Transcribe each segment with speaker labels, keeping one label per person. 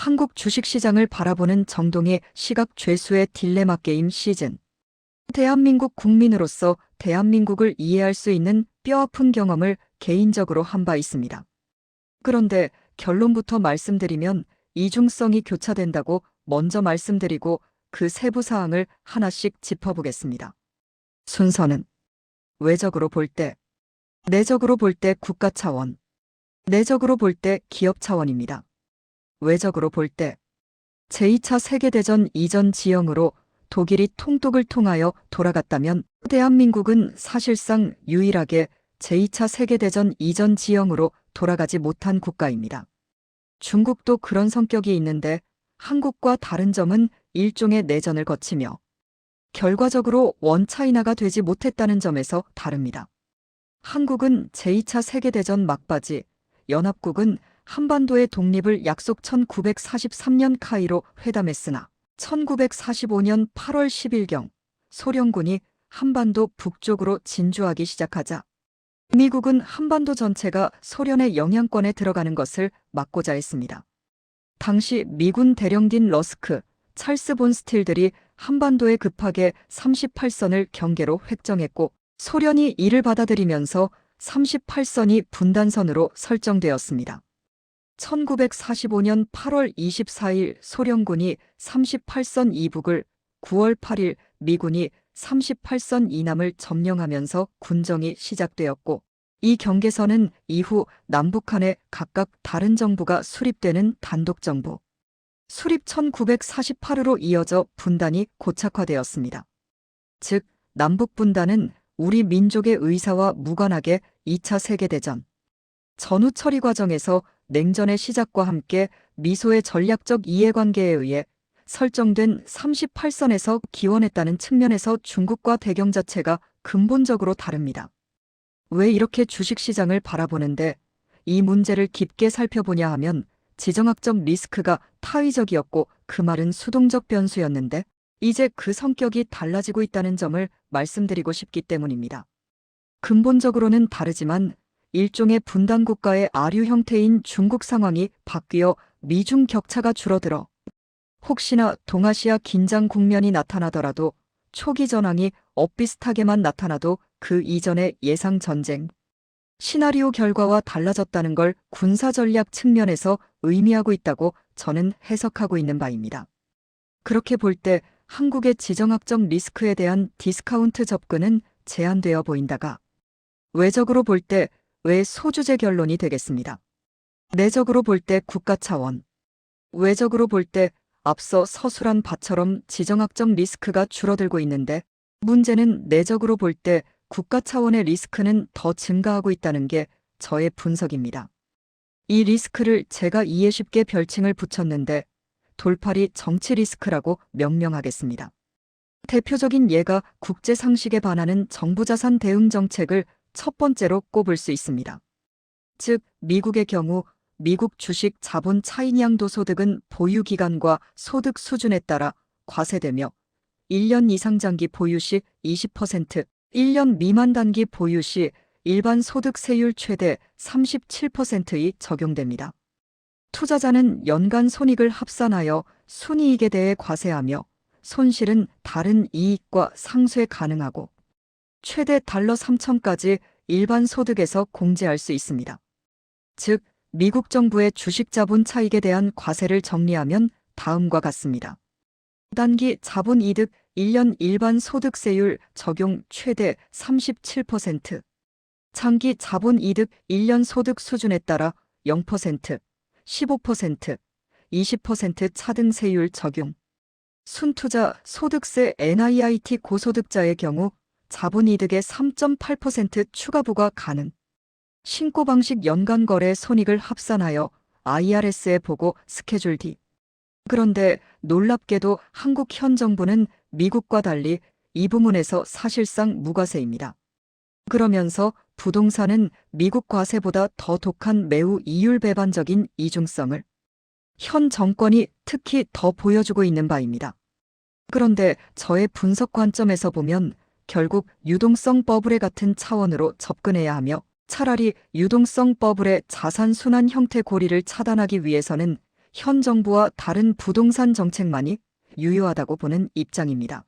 Speaker 1: 한국 주식시장을 바라보는 정동의 시각 죄수의 딜레마 게임 시즌. 대한민국 국민으로서 대한민국을 이해할 수 있는 뼈아픈 경험을 개인적으로 한 바 있습니다. 그런데 결론부터 말씀드리면 이중성이 교차된다고 먼저 말씀드리고 그 세부 사항을 하나씩 짚어보겠습니다. 순서는 외적으로 볼 때, 내적으로 볼 때 국가 차원, 내적으로 볼 때 기업 차원입니다. 외적으로 볼 때 제2차 세계대전 이전 지형으로 독일이 통독을 통하여 돌아갔다면 대한민국은 사실상 유일하게 제2차 세계대전 이전 지형으로 돌아가지 못한 국가입니다. 중국도 그런 성격이 있는데 한국과 다른 점은 일종의 내전을 거치며 결과적으로 원차이나가 되지 못했다는 점에서 다릅니다. 한국은 제2차 세계대전 막바지, 연합국은 한반도의 독립을 약속 1943년 카이로 회담했으나 1945년 8월 10일경 소련군이 한반도 북쪽으로 진주하기 시작하자 미국은 한반도 전체가 소련의 영향권에 들어가는 것을 막고자 했습니다. 당시 미군 대령딘 러스크, 찰스 본 스틸들이 한반도에 급하게 38선을 경계로 획정했고 소련이 이를 받아들이면서 38선이 분단선으로 설정되었습니다. 1945년 8월 24일 소련군이 38선 이북을, 9월 8일 미군이 38선 이남을 점령하면서 군정이 시작되었고 이 경계선은 이후 남북한에 각각 다른 정부가 수립되는 단독정부, 수립 1948으로 이어져 분단이 고착화되었습니다. 즉, 남북분단은 우리 민족의 의사와 무관하게 2차 세계대전 전후 처리 과정에서 냉전의 시작과 함께 미소의 전략적 이해관계에 의해 설정된 38선에서 기원했다는 측면에서 중국과 배경 자체가 근본적으로 다릅니다. 왜 이렇게 주식시장을 바라보는데 이 문제를 깊게 살펴보냐 하면 지정학적 리스크가 타의적이었고 그 말은 수동적 변수였는데 이제 그 성격이 달라지고 있다는 점을 말씀드리고 싶기 때문입니다. 근본적으로는 다르지만 일종의 분단국가의 아류 형태인 중국 상황이 바뀌어 미중 격차가 줄어들어 혹시나 동아시아 긴장 국면이 나타나더라도 초기 전황이 엇비슷하게만 나타나도 그 이전의 예상 전쟁 시나리오 결과와 달라졌다는 걸 군사전략 측면에서 의미하고 있다고 저는 해석하고 있는 바입니다. 그렇게 볼 때 한국의 지정학적 리스크에 대한 디스카운트 접근은 제한되어 보인다가 외적으로 볼 때 왜 소주제 결론이 되겠습니다. 내적으로 볼 때 국가 차원, 외적으로 볼 때 앞서 서술한 바처럼 지정학적 리스크가 줄어들고 있는데 문제는 내적으로 볼 때 국가 차원의 리스크는 더 증가하고 있다는 게 저의 분석입니다. 이 리스크를 제가 이해 쉽게 별칭을 붙였는데 돌팔이 정치 리스크라고 명명하겠습니다. 대표적인 예가 국제 상식에 반하는 정부자산 대응 정책을 첫 번째로 꼽을 수 있습니다. 즉, 미국의 경우 미국 주식 자본 차익 양도소득은 보유기간과 소득 수준에 따라 과세되며 1년 이상 장기 보유 시 20%, 1년 미만 단기 보유 시 일반 소득세율 최대 37%이 적용됩니다. 투자자는 연간 손익을 합산하여 순이익에 대해 과세하며 손실은 다른 이익과 상쇄 가능하고 최대 달러 3천까지 일반 소득에서 공제할 수 있습니다. 즉, 미국 정부의 주식 자본 차익에 대한 과세를 정리하면 다음과 같습니다. 단기 자본 이득 1년 일반 소득세율 적용 최대 37%, 장기 자본 이득 1년 소득 수준에 따라 0%, 15%, 20% 차등세율 적용. 순투자 소득세 NIIT 고소득자의 경우 자본이득의 3.8% 추가 부과 가능. 신고 방식 연간 거래 손익을 합산하여 IRS에 보고 스케줄 D. 그런데 놀랍게도 한국 현 정부는 미국과 달리 이 부문에서 사실상 무과세입니다. 그러면서 부동산은 미국 과세보다 더 독한 매우 이율배반적인 이중성을 현 정권이 특히 더 보여주고 있는 바입니다. 그런데 저의 분석 관점에서 보면 결국 유동성 버블의 같은 차원으로 접근해야 하며 차라리 유동성 버블의 자산 순환 형태 고리를 차단하기 위해서는 현 정부와 다른 부동산 정책만이 유효하다고 보는 입장입니다.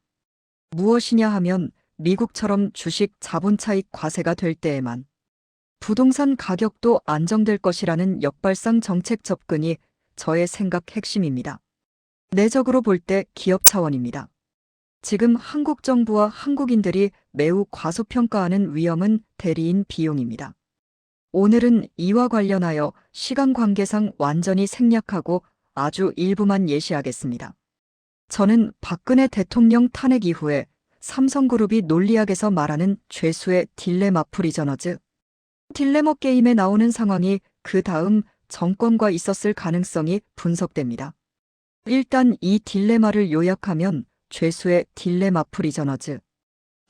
Speaker 1: 무엇이냐 하면 미국처럼 주식 자본 차익 과세가 될 때에만 부동산 가격도 안정될 것이라는 역발상 정책 접근이 저의 생각 핵심입니다. 내적으로 볼 때 기업 차원입니다. 지금 한국 정부와 한국인들이 매우 과소평가하는 위험은 대리인 비용입니다. 오늘은 이와 관련하여 시간 관계상 완전히 생략하고 아주 일부만 예시하겠습니다. 저는 박근혜 대통령 탄핵 이후에 삼성그룹이 논리학에서 말하는 죄수의 딜레마 프리저너즈 딜레마 게임에 나오는 상황이 그 다음 정권과 있었을 가능성이 분석됩니다. 일단 이 딜레마를 요약하면 죄수의 딜레마 프리저너즈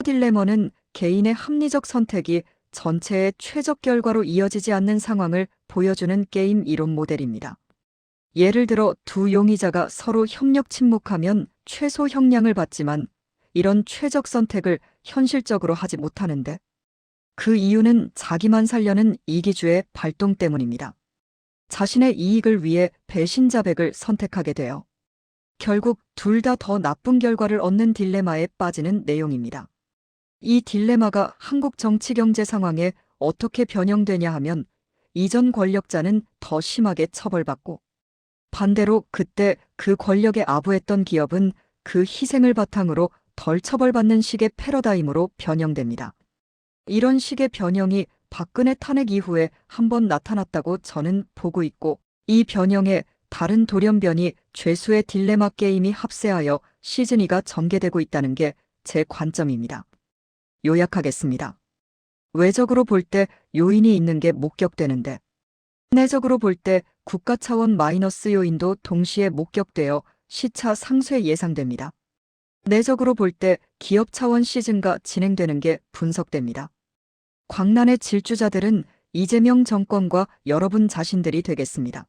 Speaker 1: 딜레마는 개인의 합리적 선택이 전체의 최적 결과로 이어지지 않는 상황을 보여주는 게임 이론 모델입니다. 예를 들어 두 용의자가 서로 협력 침묵하면 최소 형량을 받지만 이런 최적 선택을 현실적으로 하지 못하는데 그 이유는 자기만 살려는 이기주의 발동 때문입니다. 자신의 이익을 위해 배신자백을 선택하게 되어 결국 둘 다 더 나쁜 결과를 얻는 딜레마에 빠지는 내용입니다. 이 딜레마가 한국 정치 경제 상황에 어떻게 변형되냐 하면 이전 권력자는 더 심하게 처벌받고 반대로 그때 그 권력에 아부했던 기업은 그 희생을 바탕으로 덜 처벌받는 식의 패러다임으로 변형됩니다. 이런 식의 변형이 박근혜 탄핵 이후에 한번 나타났다고 저는 보고 있고 이 변형에 다른 돌연변이 죄수의 딜레마 게임이 합세하여 시즌2가 전개되고 있다는 게 제 관점입니다. 요약하겠습니다. 외적으로 볼 때 요인이 있는 게 목격되는데 내적으로 볼 때 국가 차원 마이너스 요인도 동시에 목격되어 시차 상쇄 예상됩니다. 내적으로 볼 때 기업 차원 시즌가 진행되는 게 분석됩니다. 광란의 질주자들은 이재명 정권과 여러분 자신들이 되겠습니다.